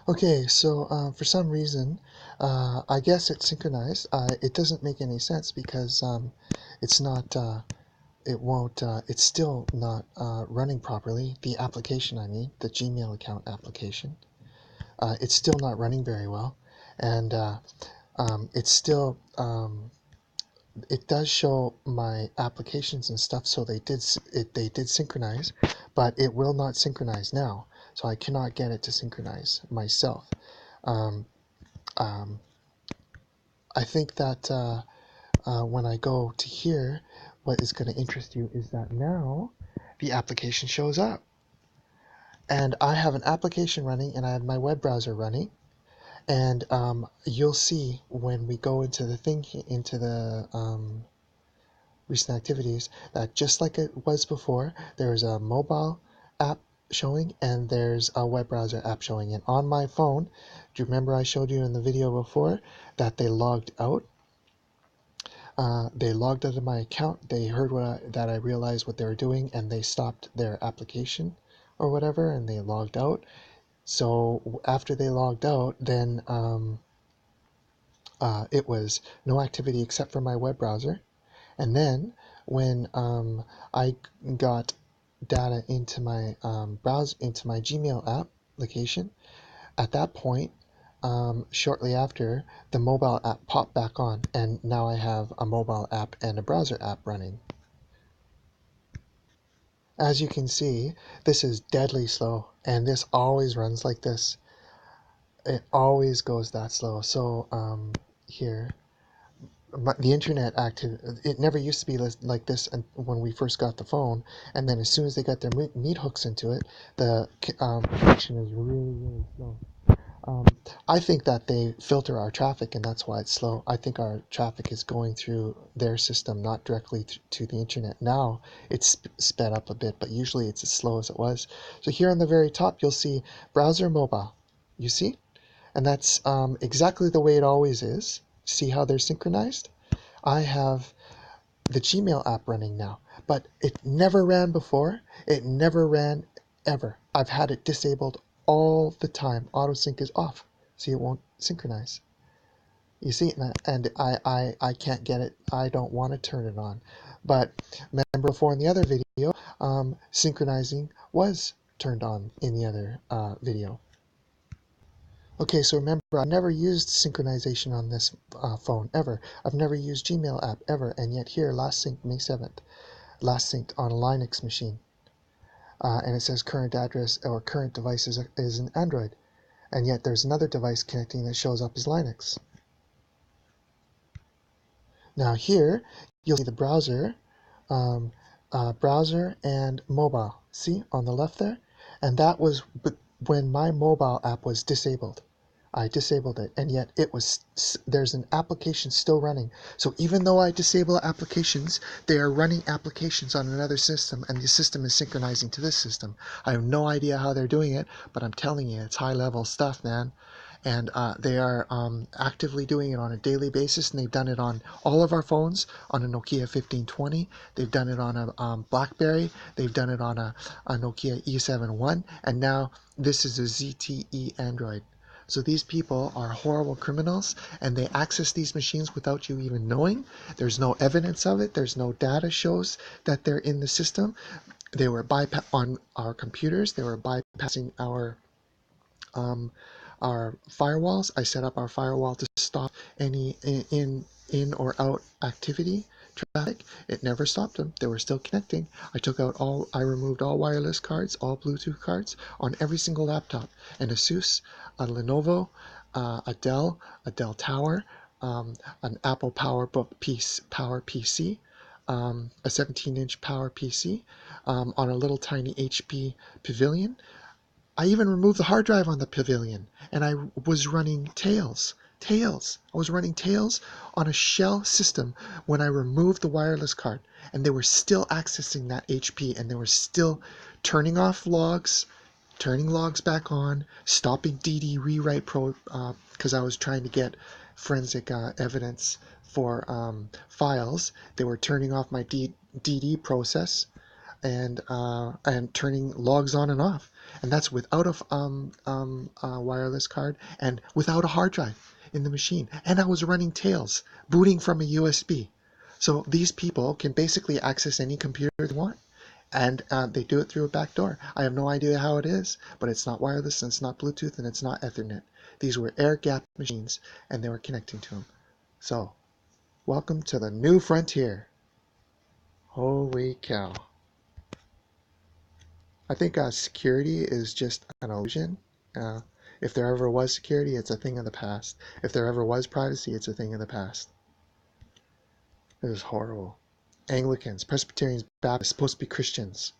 Okay, so for some reason, I guess it's synchronized. It doesn't make any sense because it's not, it won't, it's still not running properly. The application, I mean, the Gmail account application, it's still not running very well. And it's still, it does show my applications and stuff, so they did synchronize, but it will not synchronize now. So I cannot get it to synchronize myself. Um, um, I think that when I go to here, what is going to interest you is that now the application shows up. And I have an application running and I have my web browser running. And you'll see when we go into the thing, into the recent activities, that just like it was before, there's a mobile app showing and there's a web browser app showing. And on my phone, do you remember I showed you in the video before that they logged out? They logged out of my account. They heard that I realized what they were doing, and they stopped their application or whatever, and they logged out. So after they logged out, then it was no activity except for my web browser. And then when I got data into my into my Gmail application, at that point, shortly after, the mobile app popped back on, and now I have a mobile app and a browser app running. As you can see, this is deadly slow, and this always runs like this. It always goes that slow. So here, the internet active, it never used to be like this when we first got the phone, and then as soon as they got their meat hooks into it, the connection is really slow. Um, I think that they filter our traffic and that's why it's slow. I think our traffic is going through their system, not directly to the internet. Now it's sped up a bit, but usually it's as slow as it was. So here on the very top, you'll see browser mobile. You see? And that's exactly the way it always is. See how they're synchronized? I have the Gmail app running now, but it never ran before. It never ran ever. I've had it disabled all the time. Autosync is off, so it won't synchronize. You see, and I can't get it. I don't want to turn it on. But remember before in the other video, synchronizing was turned on in the other video. Okay, so remember, I've never used synchronization on this phone, ever. I've never used Gmail app, ever, and yet here, last synced May 7th. Last synced on a Linux machine. And it says current address or current device is an Android. And yet there's another device connecting that shows up as Linux. Now here, you'll see the browser and mobile. See, on the left there? And that was when my mobile app was disabled. I disabled it, and yet there's an application still running. So even though I disable applications, they are running applications on another system, and the system is synchronizing to this system. I have no idea how they're doing it, but I'm telling you, it's high-level stuff, man. And they are actively doing it on a daily basis, and they've done it on all of our phones, on a Nokia 1520. They've done it on a BlackBerry. They've done it on a Nokia E71, and now this is a ZTE Android. So these people are horrible criminals, and they access these machines without you even knowing. There's no evidence of it. There's no data shows that they're in the system. They were on our computers. They were bypassing um, our firewalls. I set up our firewall to stop any in or out activity traffic. It never stopped them. They were still connecting. I removed all wireless cards, all Bluetooth cards on every single laptop. An Asus, a Lenovo, a Dell Tower, an Apple Power PC, a 17-inch Power PC, on a little tiny HP Pavilion. I even removed the hard drive on the Pavilion, and I was running Tails. Tails. I was running Tails on a shell system when I removed the wireless card, and they were still accessing that HP, and they were still turning off logs, turning logs back on, stopping DD rewrite because I was trying to get forensic evidence for files. They were turning off my DD process, and turning logs on and off, and that's without a wireless card and without a hard drive in the machine. And I was running Tails, booting from a USB. So these people can basically access any computer they want, and they do it through a backdoor. I have no idea how it is, but it's not wireless, and it's not Bluetooth, and it's not Ethernet. These were air-gapped machines, and they were connecting to them. So, welcome to the new frontier. Holy cow. I think security is just an illusion. Uh, if there ever was security, it's a thing of the past. If there ever was privacy, it's a thing of the past. It was horrible. Anglicans, Presbyterians, Baptists, supposed to be Christians.